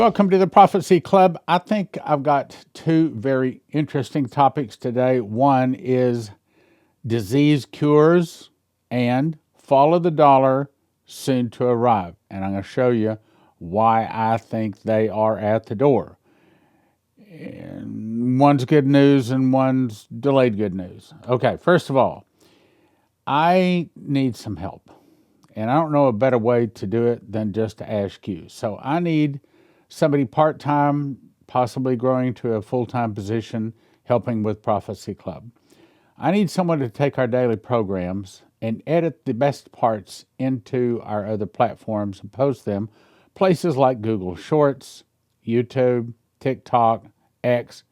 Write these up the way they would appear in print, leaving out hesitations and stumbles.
Welcome to the Prophecy Club. I think I've got two very interesting topics today. One is disease cures and follow the dollar, soon to arrive. And I'm going to show you why I think they are at the door. And one's good news and one's delayed good news. Okay, first of all, I need some help. And I don't know a better way to do it than just to ask you. So I need somebody part-time, possibly growing to a full-time position, helping with Prophecy Club. I need someone to take our daily programs and edit the best parts into our other platforms and post them, places like Google Shorts, YouTube, TikTok, X,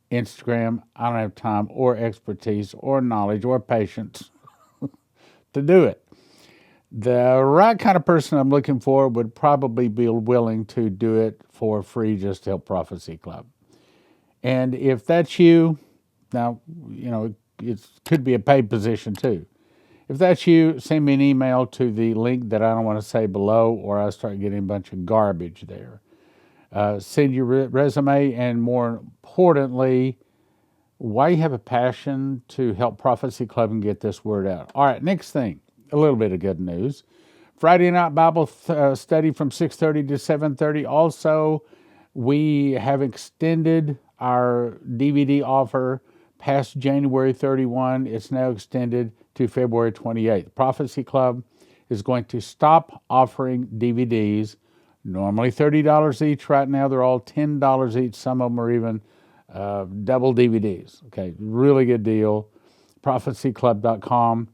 Instagram. I don't have time or expertise or knowledge or patience to do it. The right kind of person I'm looking for would probably be willing to do it for free just to help Prophecy Club. And if that's you, now, it could be a paid position too. If that's you, send me an email to the link that I don't want to say below, or I start getting a bunch of garbage there. Send your resume, and more importantly, why you have a passion to help Prophecy Club and get this word out. All right, next thing. A little bit of good news. Friday night Bible study from 6:30 to 7:30. Also, we have extended our DVD offer past January 31. It's now extended to February 28th. Prophecy Club is going to stop offering DVDs, normally $30 each. Right now, they're all $10 each. Some of them are even double DVDs. Okay, really good deal. prophecyclub.com.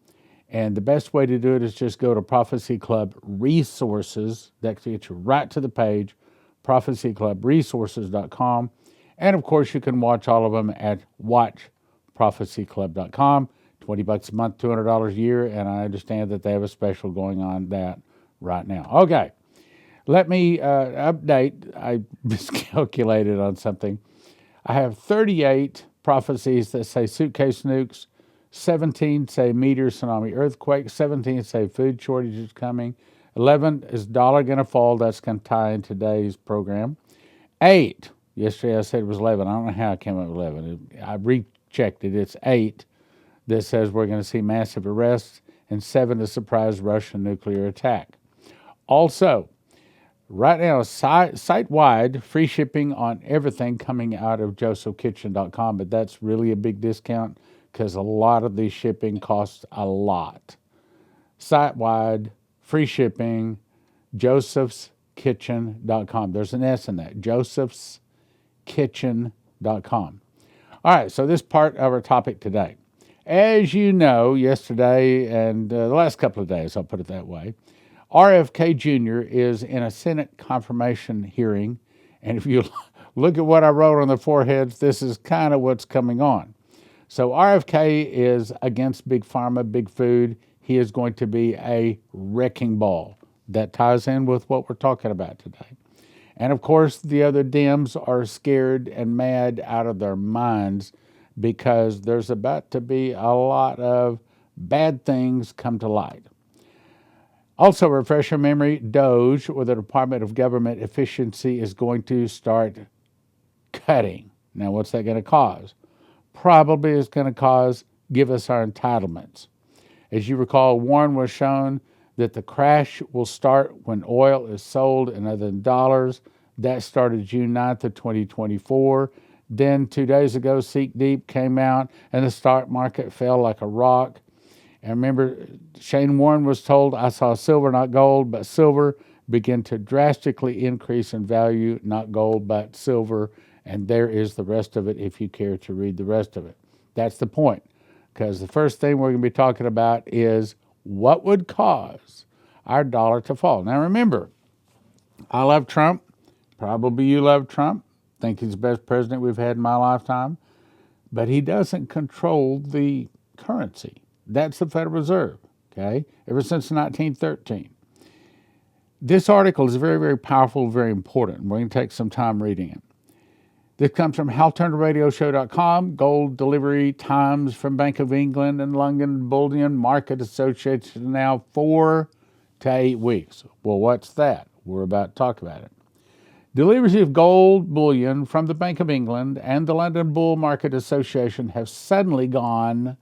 And the best way to do it is just go to Prophecy Club Resources. That gets you right to the page, prophecyclubresources.com. And of course, you can watch all of them at watchprophecyclub.com. $20 a month, $200 a year. And I understand that they have a special going on that right now. Okay, let me update. I miscalculated on something. I have 38 prophecies that say suitcase nukes. 17 say meteor, tsunami, earthquake. 17 say food shortage is coming. 11 is dollar going to fall. That's going to tie in today's program. 8, yesterday I said it was 11. I don't know how I came up with 11. I rechecked it. It's 8 that says we're going to see massive arrests, and 7 is surprise Russian nuclear attack. Also, right now, site-wide, free shipping on everything coming out of josephkitchen.com, but that's really a big discount because a lot of these shipping costs a lot. Site-wide, free shipping, josephskitchen.com. There's an S in that, josephskitchen.com. All right, so this part of our topic today. As you know, yesterday and the last couple of days, I'll put it that way, RFK Jr. is in a Senate confirmation hearing, and if you look at what I wrote on the foreheads, this is kind of what's coming on. So RFK is against Big Pharma, Big Food. He is going to be a wrecking ball. That ties in with what we're talking about today. And of course, the other Dems are scared and mad out of their minds because there's about to be a lot of bad things come to light. Also, refresh your memory, DOGE, or the Department of Government Efficiency, is going to start cutting. Now, what's that going to cause? Probably is going to give us our entitlements. As you recall, Warren was shown that the crash will start when oil is sold in other than dollars. That started June 9th of 2024. Then 2 days ago, Seek Deep came out and the stock market fell like a rock. And remember, Shane Warren was told, I saw silver, not gold, but silver began to drastically increase in value, not gold, but silver. And there is the rest of it if you care to read the rest of it. That's the point. Because the first thing we're going to be talking about is what would cause our dollar to fall. Now remember, I love Trump. Probably you love Trump. Think he's the best president we've had in my lifetime. But he doesn't control the currency. That's the Federal Reserve, okay, ever since 1913. This article is very, very powerful, very important. We're going to take some time reading it. This comes from HalTurnerRadioShow.com, gold delivery times from Bank of England and London Bullion Market Association now 4 to 8 weeks. Well, what's that? We're about to talk about it. Deliveries of gold bullion from the Bank of England and the London Bull Market Association have suddenly gone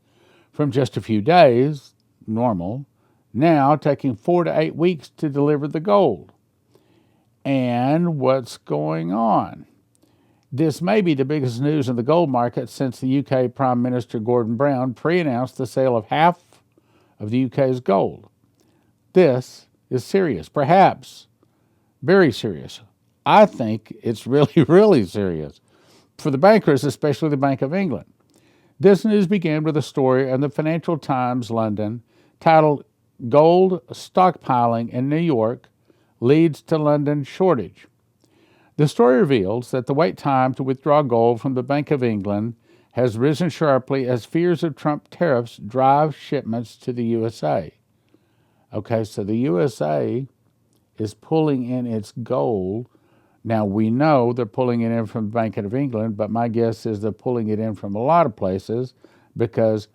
from just a few days, normal, now taking 4 to 8 weeks to deliver the gold. And what's going on? This may be the biggest news in the gold market since the UK Prime Minister Gordon Brown pre-announced the sale of half of the UK's gold. This is serious, perhaps very serious. I think it's really, really serious for the bankers, especially the Bank of England. This news began with a story in the Financial Times London titled "Gold Stockpiling in New York Leads to London Shortage." The story reveals that the wait time to withdraw gold from the Bank of England has risen sharply as fears of Trump tariffs drive shipments to the USA. Okay, so the USA is pulling in its gold. Now, we know they're pulling it in from the Bank of England, but my guess is they're pulling it in from a lot of places because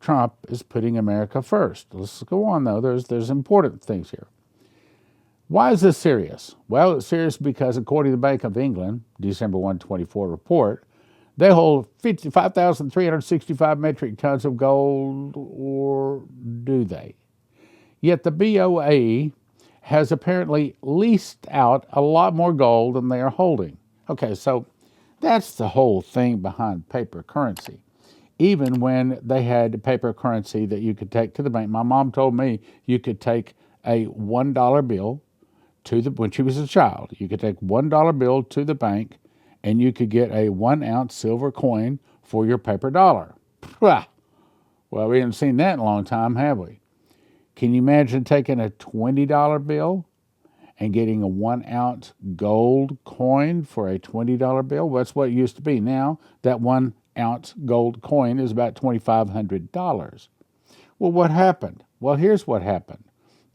Trump is putting America first. Let's go on, though. There's important things here. Why is this serious? Well, it's serious because according to the Bank of England, December 124 report, they hold 5,365 metric tons of gold, or do they? Yet the BOE has apparently leased out a lot more gold than they are holding. Okay, so that's the whole thing behind paper currency. Even when they had paper currency that you could take to the bank, my mom told me you could take a $1 bill when she was a child. You could take $1 bill to the bank and you could get a 1 ounce silver coin for your paper dollar. Well, we haven't seen that in a long time, have we? Can you imagine taking a $20 bill and getting a 1 ounce gold coin for a $20 bill? Well, that's what it used to be. Now, that 1 ounce gold coin is about $2,500. Well, what happened? Well, here's what happened.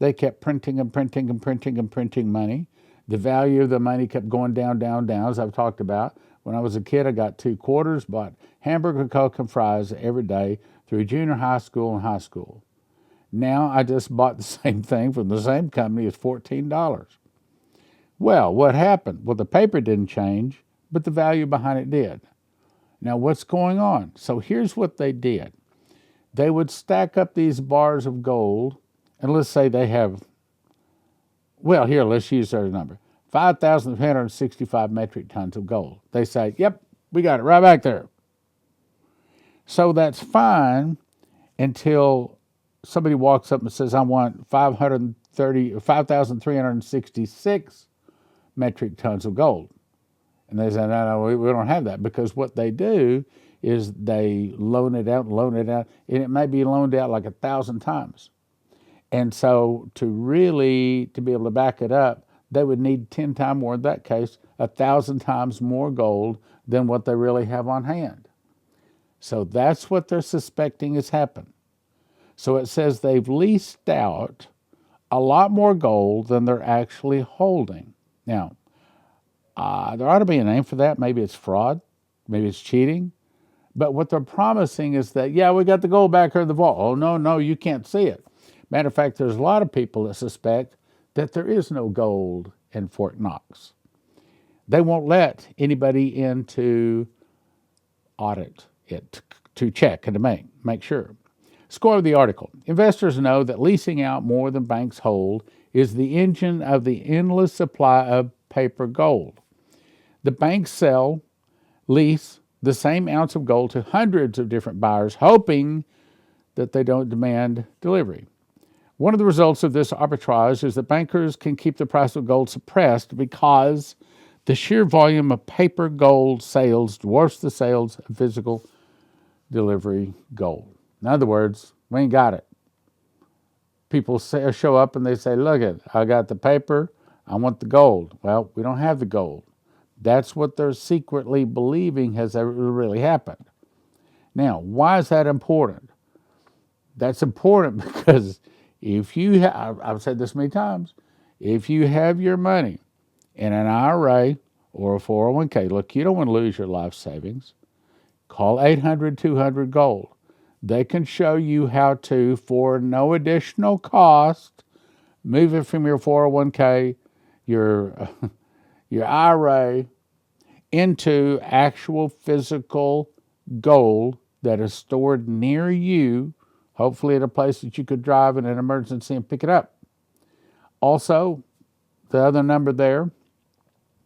They kept printing and printing and printing and printing money. The value of the money kept going down, down, down, as I've talked about. When I was a kid, I got 2 quarters, bought hamburger, Coke, and fries every day through junior high school and high school. Now I just bought the same thing from the same company as $14. Well, what happened? Well, the paper didn't change, but the value behind it did. Now, what's going on? So here's what they did. They would stack up these bars of gold, and let's say they have, well, here, let's use their number, 5,365 metric tons of gold. They say, yep, we got it right back there. So that's fine until somebody walks up and says, I want 5,366 metric tons of gold. And they say, no, we don't have that, because what they do is they loan it out, and it may be loaned out like 1,000 times. And so to be able to back it up, they would need 10 times more, in that case, 1,000 times more gold than what they really have on hand. So that's what they're suspecting has happened. So it says they've leased out a lot more gold than they're actually holding. Now, there ought to be a name for that. Maybe it's fraud. Maybe it's cheating. But what they're promising is that, yeah, we got the gold back here in the vault. Oh, no, you can't see it. Matter of fact, there's a lot of people that suspect that there is no gold in Fort Knox. They won't let anybody in to audit it, to check and to make sure. Score of the article. Investors know that leasing out more than banks hold is the engine of the endless supply of paper gold. The banks lease the same ounce of gold to hundreds of different buyers, hoping that they don't demand delivery. One of the results of this arbitrage is that bankers can keep the price of gold suppressed because the sheer volume of paper gold sales dwarfs the sales of physical delivery gold. In other words, we ain't got it. People show up and they say, look, I got the paper, I want the gold. Well, we don't have the gold. That's what they're secretly believing has really happened. Now, why is that important? That's important because if you have, I've said this many times, if you have your money in an IRA or a 401k, look, you don't want to lose your life savings. Call 800-200-GOLD. They can show you how to, for no additional cost, move it from your 401k, your your IRA into actual physical gold that is stored near you, hopefully at a place that you could drive in an emergency and pick it up. Also, the other number there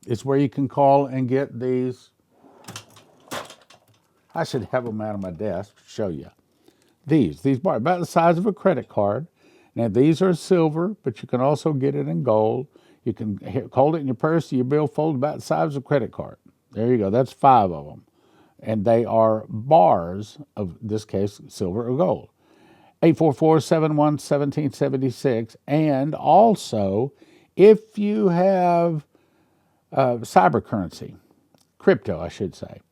is where you can call and get these. I should have them out on my desk to show you. These bars, about the size of a credit card. Now, these are silver, but you can also get it in gold. You can hold it in your purse, your billfold, about the size of a credit card. There you go. That's 5 of them. And they are bars of, in this case, silver or gold. 844-71-1776. And also, if you have cyber currency, crypto, I should say,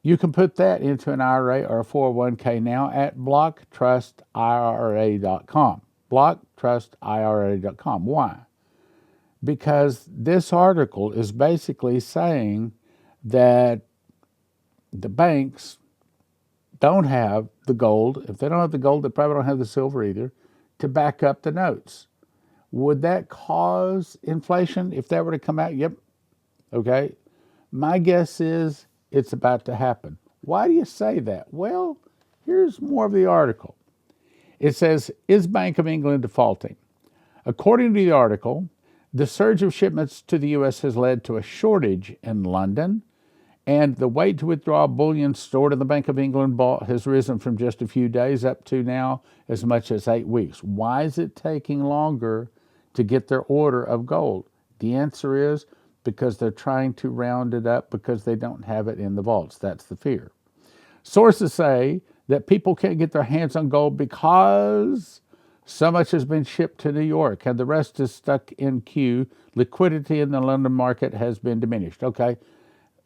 you can put that into an IRA or a 401k now at blocktrustira.com. Blocktrustira.com. Why? Because this article is basically saying that the banks don't have the gold. If they don't have the gold, they probably don't have the silver either to back up the notes. Would that cause inflation if that were to come out? Yep. Okay. My guess is it's about to happen. Why do you say that? Well, here's more of the article. It says, is Bank of England defaulting? According to the article, the surge of shipments to the U.S. has led to a shortage in London, and the wait to withdraw bullion stored in the Bank of England vault has risen from just a few days up to now as much as 8 weeks. Why is it taking longer to get their order of gold? The answer is because they're trying to round it up because they don't have it in the vaults. That's the fear. Sources say that people can't get their hands on gold because so much has been shipped to New York and the rest is stuck in queue. Liquidity in the London market has been diminished. Okay,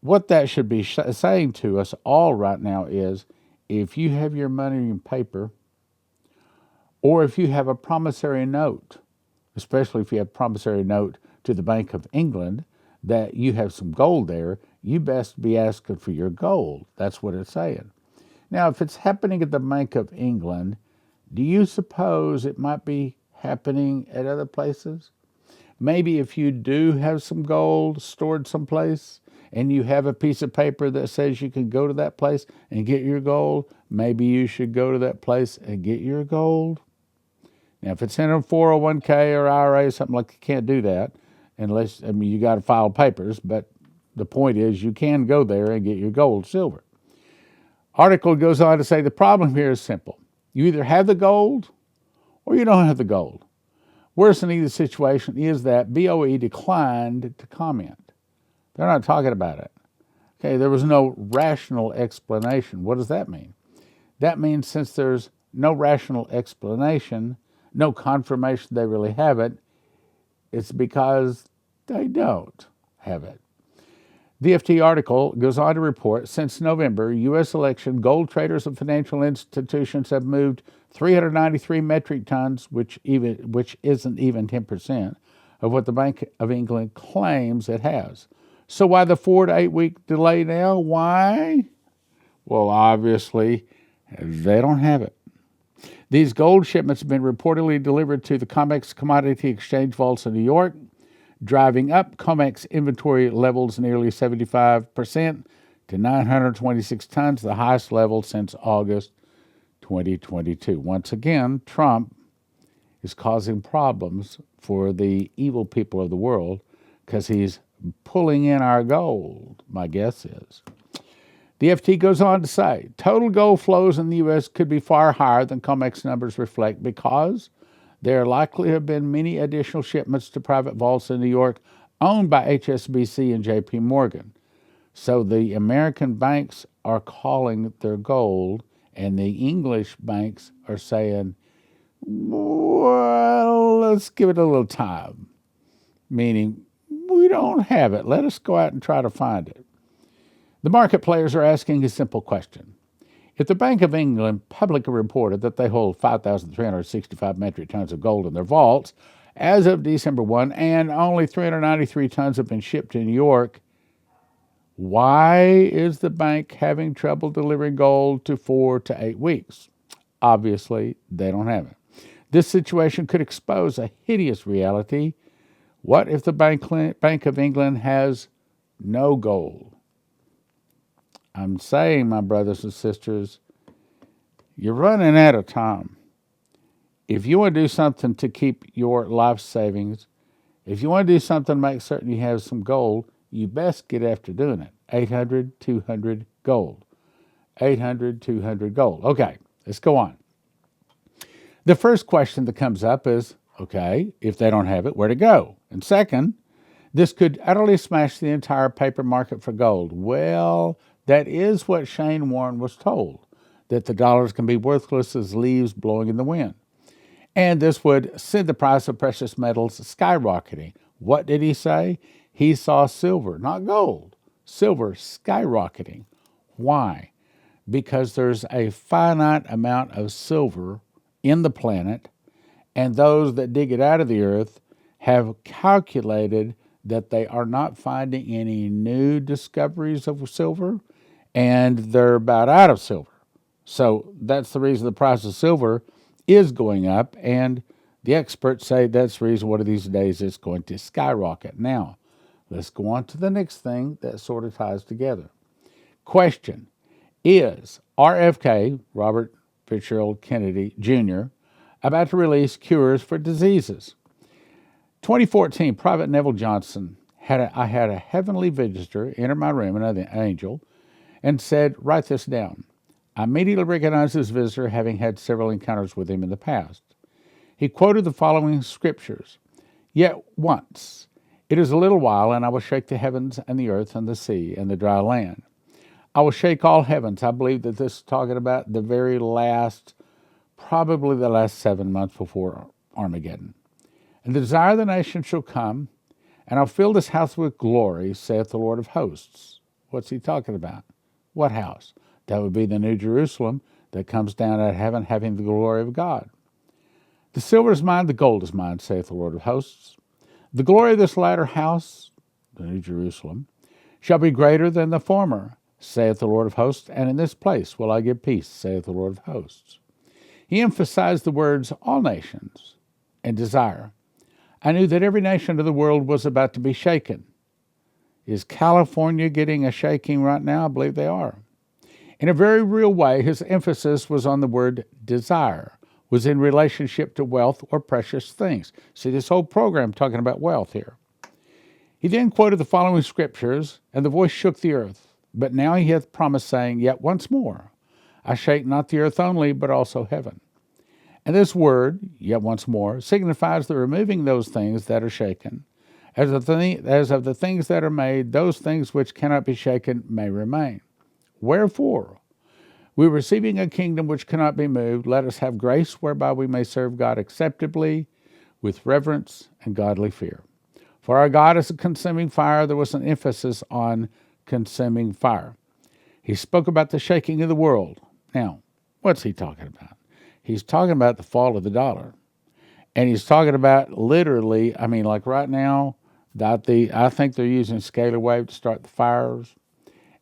what that should be saying to us all right now is if you have your money in paper or if you have a promissory note, especially if you have a promissory note to the Bank of England, that you have some gold there, you best be asking for your gold. That's what it's saying. Now, if it's happening at the Bank of England, do you suppose it might be happening at other places? Maybe if you do have some gold stored someplace and you have a piece of paper that says you can go to that place and get your gold, maybe you should go to that place and get your gold. Now, if it's in a 401k or IRA or something like, you can't do that unless, you got to file papers, but the point is you can go there and get your gold, silver. Article goes on to say the problem here is simple. You either have the gold or you don't have the gold. Worse than either situation is that BOE declined to comment. They're not talking about it. Okay, there was no rational explanation. What does that mean? That means since there's no rational explanation, no confirmation they really have it, it's because they don't have it. The FT article goes on to report, since November, U.S. election, gold traders and financial institutions have moved 393 metric tons, which isn't even 10% of what the Bank of England claims it has. So why the 4 to 8 week delay now? Why? Well, obviously, they don't have it. These gold shipments have been reportedly delivered to the COMEX Commodity Exchange vaults in New York, driving up COMEX inventory levels nearly 75% to 926 tons, the highest level since August 2022. Once again, Trump is causing problems for the evil people of the world because he's pulling in our gold, my guess is. The FT goes on to say, total gold flows in the U.S. could be far higher than COMEX numbers reflect because there likely have been many additional shipments to private vaults in New York owned by HSBC and JP Morgan. So the American banks are calling their gold, and the English banks are saying, well, let's give it a little time. Meaning, we don't have it. Let us go out and try to find it. The market players are asking a simple question. If the Bank of England publicly reported that they hold 5,365 metric tons of gold in their vaults as of December 1, and only 393 tons have been shipped to New York, why is the bank having trouble delivering gold to 4 to 8 weeks? Obviously, they don't have it. This situation could expose a hideous reality What if the Bank of England has no gold? I'm saying, my brothers and sisters, you're running out of time. If you want to do something to keep your life savings, if you want to do something to make certain you have some gold, you best get after doing it. 800-200 gold. 800-200 gold. Okay, let's go on. The first question that comes up is, okay, if they don't have it, where to go? And second, this could utterly smash the entire paper market for gold. Well, that is what Shane Warren was told, that the dollars can be worthless as leaves blowing in the wind. And this would send the price of precious metals skyrocketing. What did he say? He saw silver, not gold, silver skyrocketing. Why? Because there's a finite amount of silver in the planet, and those that dig it out of the earth have calculated that they are not finding any new discoveries of silver, and they're about out of silver. So that's the reason the price of silver is going up, and the experts say that's the reason one of these days it's going to skyrocket. Now, let's go on to the next thing that sort of ties together. Question: is RFK, Robert Fitzgerald Kennedy Jr., about to release cures for diseases? 2014, Private Neville Johnson I had a heavenly visitor enter my room, another angel, and said, "Write this down." I immediately recognized this visitor, having had several encounters with him in the past. He quoted the following scriptures: "Yet once, it is a little while, and I will shake the heavens and the earth and the sea and the dry land. I will shake all heavens." I believe that this is talking about the very last, probably the last 7 months before Armageddon. "And the desire of the nation shall come, and I'll fill this house with glory, saith the Lord of hosts." What's he talking about? What house? That would be the New Jerusalem that comes down out of heaven, having the glory of God. "The silver is mine, the gold is mine, saith the Lord of hosts. The glory of this latter house," the New Jerusalem, "shall be greater than the former, saith the Lord of hosts, and in this place will I give peace, saith the Lord of hosts." He emphasized the words all nations and desire. I knew that every nation of the world was about to be shaken. Is California getting a shaking right now? I believe they are. In a very real way, his emphasis was on the word desire, was in relationship to wealth or precious things. See, this whole program talking about wealth here. He then quoted the following scriptures, "And the voice shook the earth. But now he hath promised, saying, Yet once more, I shake not the earth only, but also heaven." And this word, "yet once more," signifies the removing those things that are shaken. As of the things that are made, those things which cannot be shaken may remain. Wherefore, we receiving a kingdom which cannot be moved, let us have grace whereby we may serve God acceptably, with reverence and godly fear. For our God is a consuming fire. There was an emphasis on consuming fire. He spoke about the shaking of the world. Now, what's he talking about? He's talking about the fall of the dollar. And he's talking about literally, like right now, I think they're using scalar wave to start the fires.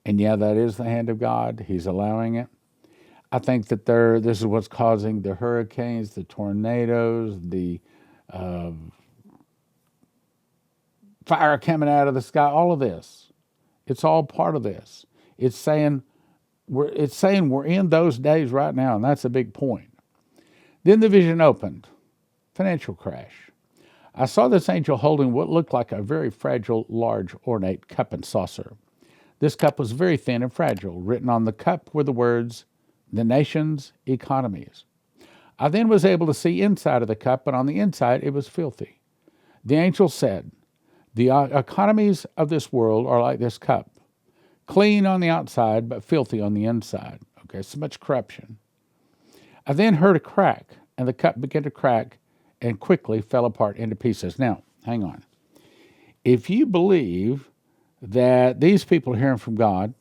And yeah, that is the hand of God. He's allowing it. I think that this is what's causing the hurricanes, the tornadoes, the fire coming out of the sky, all of this. It's all part of this. It's saying we're in those days right now, and that's a big point. Then the vision opened. Financial crash. I saw this angel holding what looked like a very fragile, large, ornate cup and saucer. This cup was very thin and fragile. Written on the cup were the words, "The nation's economies." I then was able to see inside of the cup, and on the inside it was filthy. The angel said, "The economies of this world are like this cup, clean on the outside, but filthy on the inside." Okay, so much corruption. I then heard a crack, and the cup began to crack and quickly fell apart into pieces. Now, hang on. If you believe that these people are hearing from God,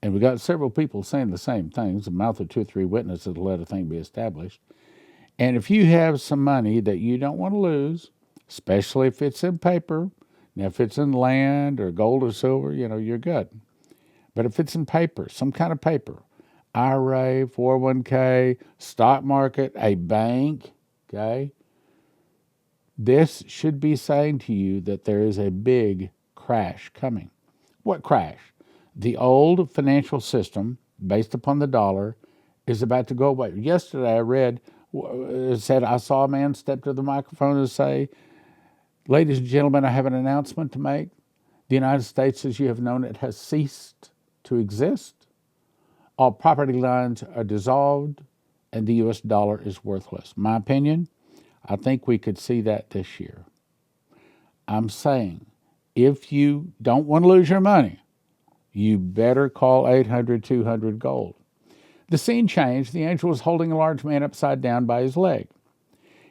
and we got several people saying the same things, the mouth of 2 or 3 witnesses will let a thing be established. And if you have some money that you don't want to lose, especially if it's in paper, now if it's in land or gold or silver, you're good. But if it's in paper, some kind of paper, IRA, 401k, stock market, a bank, okay, This should be saying to you that there is a big crash coming. What crash? The old financial system, based upon the dollar, is about to go away. Yesterday I read, it said, I saw a man step to the microphone and say, ladies and gentlemen, I have an announcement to make. The United States, as you have known it, has ceased to exist. All property lines are dissolved, and the U.S. dollar is worthless. My opinion, I think we could see that this year. I'm saying, if you don't want to lose your money, you better call 800-200-GOLD. The scene changed. The angel was holding a large man upside down by his leg.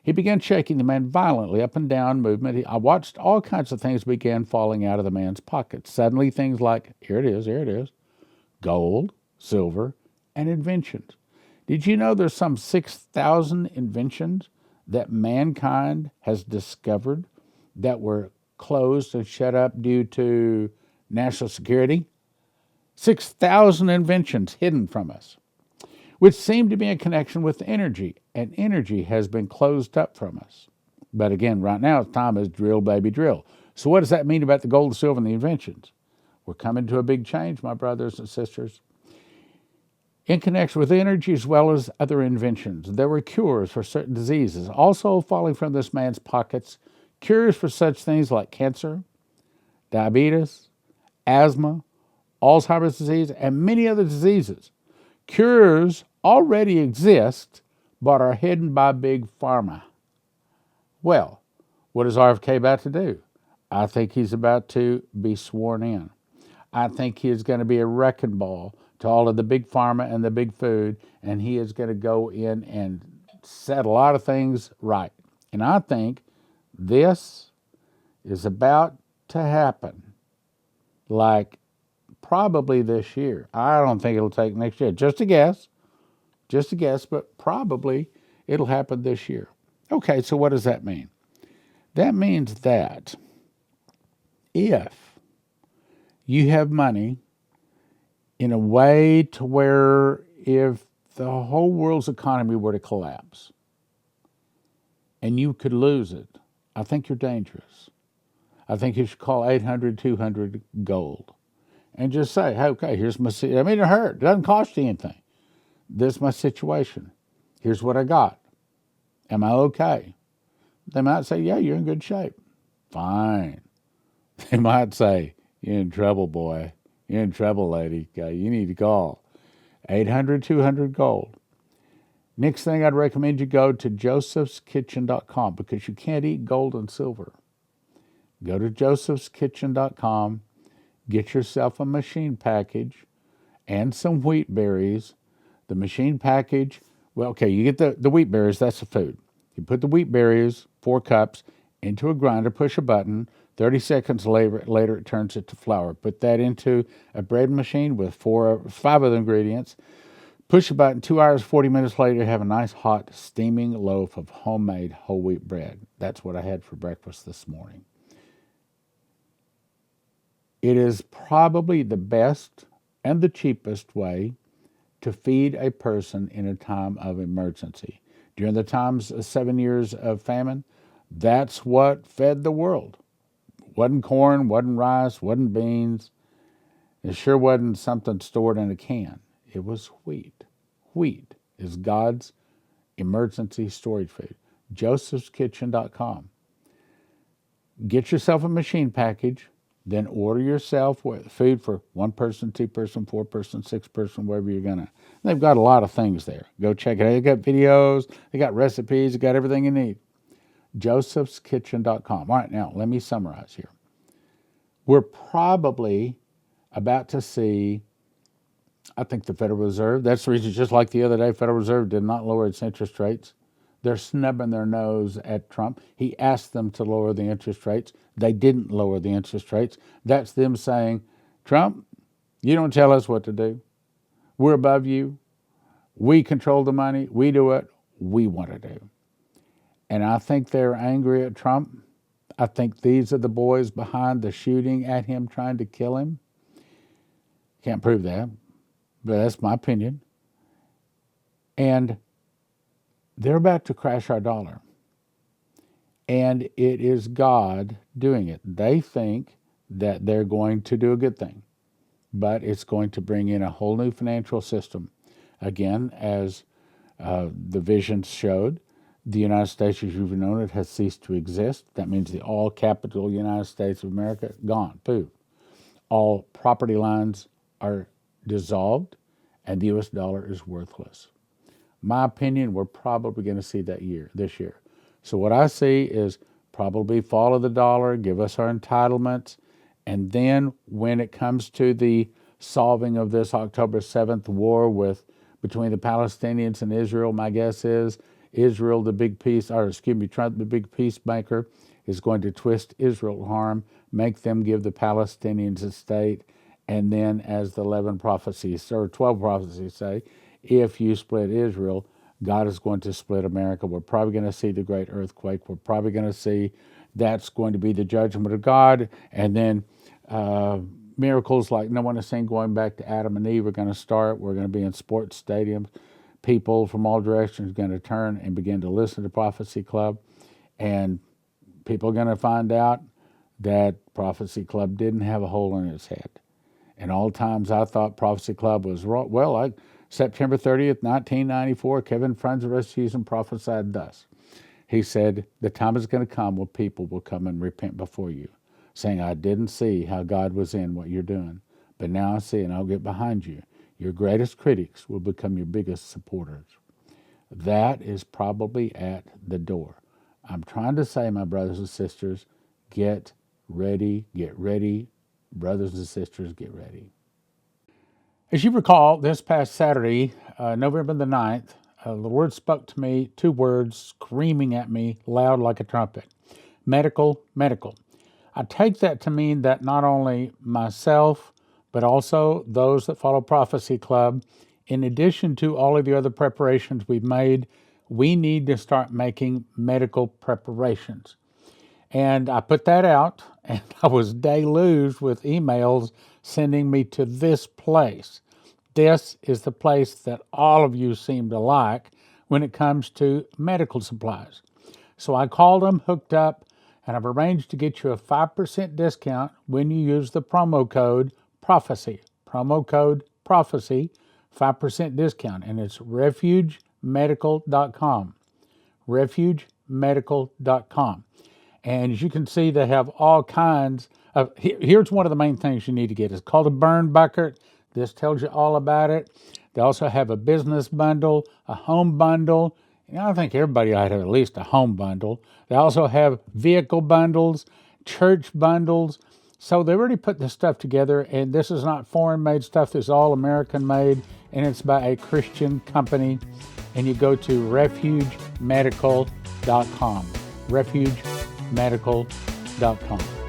He began shaking the man violently, up and down movement. I watched all kinds of things began falling out of the man's pockets. Suddenly things like, here it is, gold, silver, and inventions. Did you know there's some 6,000 inventions that mankind has discovered that were closed and shut up due to national security? 6,000 inventions hidden from us, which seem to be in connection with energy, and energy has been closed up from us. But again, right now, it's time is drill, baby, drill. So what does that mean about the gold, the silver, and the inventions? We're coming to a big change, my brothers and sisters. In connection with energy as well as other inventions, there were cures for certain diseases, also falling from this man's pockets, cures for such things like cancer, diabetes, asthma, Alzheimer's disease, and many other diseases. Cures already exist, but are hidden by Big Pharma. Well, what is RFK about to do? I think he's about to be sworn in. I think he is going to be a wrecking ball to all of the Big Pharma and the Big Food, and he is going to go in and set a lot of things right. And I think this is about to happen, like probably this year. I don't think it'll take next year. Just a guess, but probably it'll happen this year. Okay, so what does that mean? That means that if you have money in a way to where if the whole world's economy were to collapse and you could lose it, I think you're dangerous. I think you should call 800-200-GOLD and just say, hey, okay, here's my, it hurt. It doesn't cost you anything. This is my situation. Here's what I got. Am I okay? They might say, yeah, you're in good shape. Fine. They might say, you're in trouble, boy. You're in trouble, lady. You need to call 800-200-GOLD. Next thing, I'd recommend you go to josephskitchen.com because you can't eat gold and silver. Go to josephskitchen.com, get yourself a machine package and some wheat berries. The machine package, well, okay, you get the wheat berries, that's the food. You put the wheat berries, 4 cups, into a grinder, push a button. 30 seconds later, it turns it to flour. Put that into a bread machine with 5 other ingredients. Push a button. 2 hours, 40 minutes later, you have a nice, hot, steaming loaf of homemade whole wheat bread. That's what I had for breakfast this morning. It is probably the best and the cheapest way to feed a person in a time of emergency. During the times of 7 years of famine, that's what fed the world. Wasn't corn, wasn't rice, wasn't beans. It sure wasn't something stored in a can. It was wheat. Wheat is God's emergency storage food. josephskitchen.com. Get yourself a machine package, then order yourself food for 1 person, 2 person, 4 person, 6 person, wherever you're going to. They've got a lot of things there. Go check it out. They've got videos, they got recipes, they got everything you need. josephskitchen.com. All right, now let me summarize here. We're probably about to see, I think the Federal Reserve, that's the reason, just like the other day, Federal Reserve did not lower its interest rates. They're snubbing their nose at Trump. He asked them to lower the interest rates. They didn't lower the interest rates. That's them saying, Trump, you don't tell us what to do. We're above you. We control the money. We do what we want to do. And I think they're angry at Trump. I think these are the boys behind the shooting at him, trying to kill him. Can't prove that, but that's my opinion. And they're about to crash our dollar. and it is God doing it. They think that they're going to do a good thing, but it's going to bring in a whole new financial system. Again, as the visions showed, the United States, as you've known it, has ceased to exist. That means the all capital United States of America, gone, poof. All property lines are dissolved, and the U.S. dollar is worthless. My opinion, we're probably going to see that this year. So what I see is probably fall of the dollar, give us our entitlements, and then when it comes to the solving of this October 7th war between the Palestinians and Israel, my guess is Israel, Trump, the big peacemaker, is going to twist Israel to harm, make them give the Palestinians a state, and then as the 12 prophecies say, if you split Israel, God is going to split America. We're probably going to see the great earthquake. We're probably going to see that's going to be the judgment of God. And then miracles like no one has seen going back to Adam and Eve are going to start. We're going to be in sports stadiums. People from all directions are going to turn and begin to listen to Prophecy Club. And people are going to find out that Prophecy Club didn't have a hole in its head. And all times I thought Prophecy Club was wrong. Well, September 30th, 1994, Kevin Franz of Refuge prophesied thus. He said, the time is going to come when people will come and repent before you, saying, I didn't see how God was in what you're doing, but now I see and I'll get behind you. Your greatest critics will become your biggest supporters. That is probably at the door. I'm trying to say, my brothers and sisters, get ready, brothers and sisters, get ready. As you recall, this past Saturday, November the 9th, the Lord spoke to me 2 words screaming at me loud like a trumpet. Medical, medical. I take that to mean that not only myself, but also those that follow Prophecy Club, in addition to all of the other preparations we've made, we need to start making medical preparations. And I put that out, and I was deluged with emails sending me to this place. This is the place that all of you seem to like when it comes to medical supplies. So I called them, hooked up, and I've arranged to get you a 5% discount when you use the promo code PROPHECY. Promo code PROPHECY, 5% discount, and it's refugomedical.com. refugomedical.com. And as you can see, they have all kinds of, here's one of the main things you need to get. It's called a burn bucket. This tells you all about it. They also have a business bundle, a home bundle. I think everybody ought to have at least a home bundle. They also have vehicle bundles, church bundles. So they already put this stuff together, and this is not foreign-made stuff. This is all American-made, and it's by a Christian company. And you go to refugomedical.com, refugomedical.com.